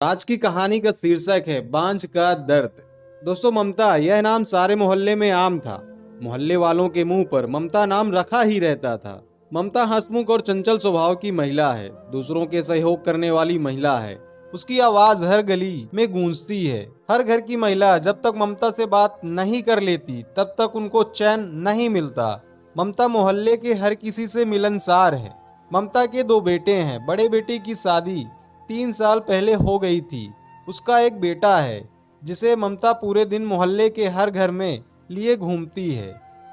आज की कहानी का शीर्षक है बांझ का दर्द। दोस्तों, ममता यह नाम सारे मोहल्ले में आम था। मोहल्ले वालों के मुंह पर ममता नाम रखा ही रहता था। ममता हंसमुख और चंचल स्वभाव की महिला है। दूसरों के सहयोग करने वाली महिला है। उसकी आवाज हर गली में गूंजती है। हर घर की महिला जब तक ममता से बात नहीं कर लेती तब तक उनको चैन नहीं मिलता। ममता मोहल्ले के हर किसी से मिलनसार है। ममता के दो बेटे हैं। बड़े बेटे की शादी 3 साल पहले हो गई थी। उसका एक बेटा है जिसे ममता पूरे दिन मोहल्ले के हर घर में लिए घूमती है।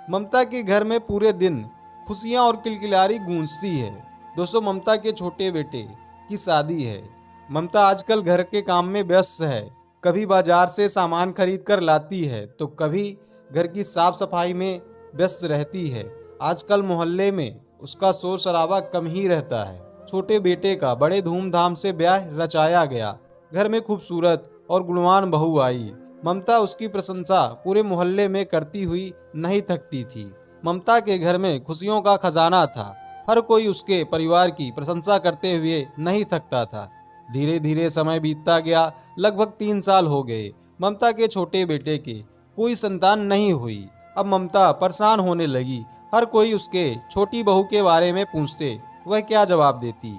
ममता के घर में पूरे दिन खुशियां और किलकिलारी गूंजती है। दोस्तों, ममता के छोटे बेटे की शादी है। ममता आजकल घर के काम में व्यस्त है। कभी बाजार से सामान खरीद कर लाती है तो कभी घर की साफ सफाई में व्यस्त रहती है। आजकल मोहल्ले में उसका शोर शराबा कम ही रहता है। छोटे बेटे का बड़े धूमधाम से ब्याह रचाया गया। घर में खूबसूरत और गुणवान बहू आई। ममता उसकी प्रशंसा पूरे मोहल्ले में करती हुई नहीं थकती थी। ममता के घर में खुशियों का खजाना था। हर कोई उसके परिवार की प्रशंसा करते हुए नहीं थकता था। धीरे धीरे समय बीतता गया। लगभग 3 साल हो गए। ममता के छोटे बेटे के कोई संतान नहीं हुई। अब ममता परेशान होने लगी। हर कोई उसके छोटी बहू के बारे में पूछते, वह क्या जवाब देती।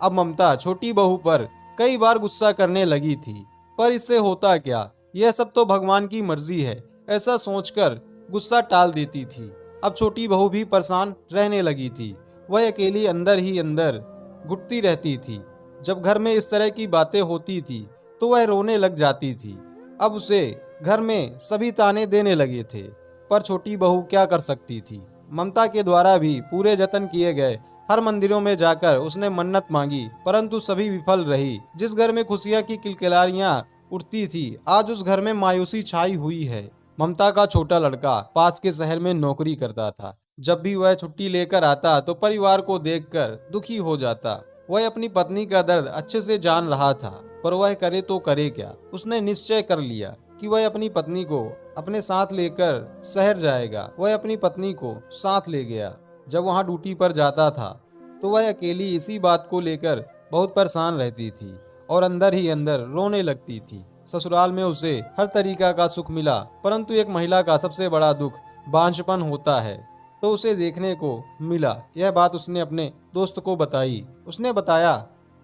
अब ममता छोटी बहू पर कई बार गुस्सा करने लगी थी। पर इससे होता क्या, यह सब तो भगवान की मर्जी है, ऐसा सोचकर गुस्सा टाल देती थी। अब छोटी बहू भी परेशान रहने लगी थी। वह अकेली अंदर ही अंदर घुटती रहती थी। जब घर में इस तरह की बातें होती थी तो वह रोने लग जाती थी। अब उसे घर में सभी ताने देने लगे थे, पर छोटी बहू क्या कर सकती थी। ममता के द्वारा भी पूरे जतन किए गए। हर मंदिरों में जाकर उसने मन्नत मांगी, परंतु सभी विफल रही। जिस घर में खुशियां की किलकिलारियां उठती थी, आज उस घर में मायूसी छाई हुई है। ममता का छोटा लड़का पास के शहर में नौकरी करता था। जब भी वह छुट्टी लेकर आता तो परिवार को देखकर दुखी हो जाता। वह अपनी पत्नी का दर्द अच्छे से जान रहा था, पर वह करे तो करे क्या। उसने निश्चय कर लिया कि वह अपनी पत्नी को अपने साथ लेकर शहर जाएगा। वह अपनी पत्नी को साथ ले गया। जब वहां ड्यूटी पर जाता था तो वह अकेली इसी बात को लेकर बहुत परेशान रहती थी और अंदर ही अंदर रोने लगती थी। ससुराल में उसे हर तरीका का सुख मिला, परंतु एक महिला का सबसे बड़ा दुख बांझपन होता है, तो उसे देखने को मिला। यह बात उसने अपने दोस्त को बताई। उसने बताया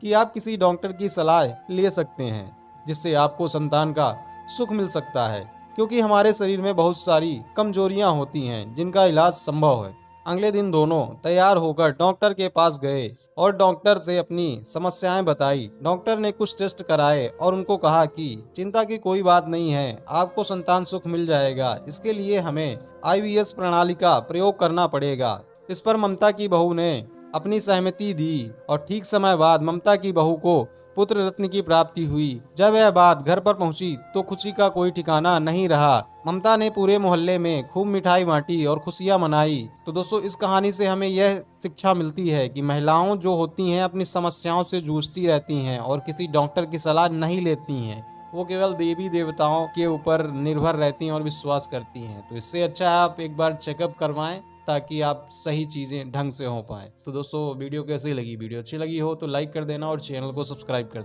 कि आप किसी डॉक्टर की सलाह ले सकते हैं, जिससे आपको संतान का सुख मिल सकता है, क्योंकि हमारे शरीर में बहुत सारी कमजोरियां होती हैं जिनका इलाज संभव है। अगले दिन दोनों तैयार होकर डॉक्टर के पास गए और डॉक्टर से अपनी समस्याएं बताई। डॉक्टर ने कुछ टेस्ट कराए और उनको कहा कि चिंता की कोई बात नहीं है, आपको संतान सुख मिल जाएगा। इसके लिए हमें IVF प्रणाली का प्रयोग करना पड़ेगा। इस पर ममता की बहू ने अपनी सहमति दी और ठीक समय बाद ममता की बहू को पुत्र रत्न की प्राप्ति हुई। जब यह बात घर पर पहुंची तो खुशी का कोई ठिकाना नहीं रहा। ममता ने पूरे मोहल्ले में खूब मिठाई बांटी और खुशियां मनाई। तो दोस्तों, इस कहानी से हमें यह शिक्षा मिलती है कि महिलाओं जो होती हैं अपनी समस्याओं से जूझती रहती हैं और किसी डॉक्टर की सलाह नहीं लेती हैं। वो केवल देवी देवताओं के ऊपर निर्भर रहती हैं और विश्वास करती हैं। तो इससे अच्छा है आप एक बार चेकअप करवाएं, ताकि आप सही चीज़ें ढंग से हो पाए। तो दोस्तों, वीडियो कैसी लगी? वीडियो अच्छी लगी हो तो लाइक कर देना और चैनल को सब्सक्राइब कर देना।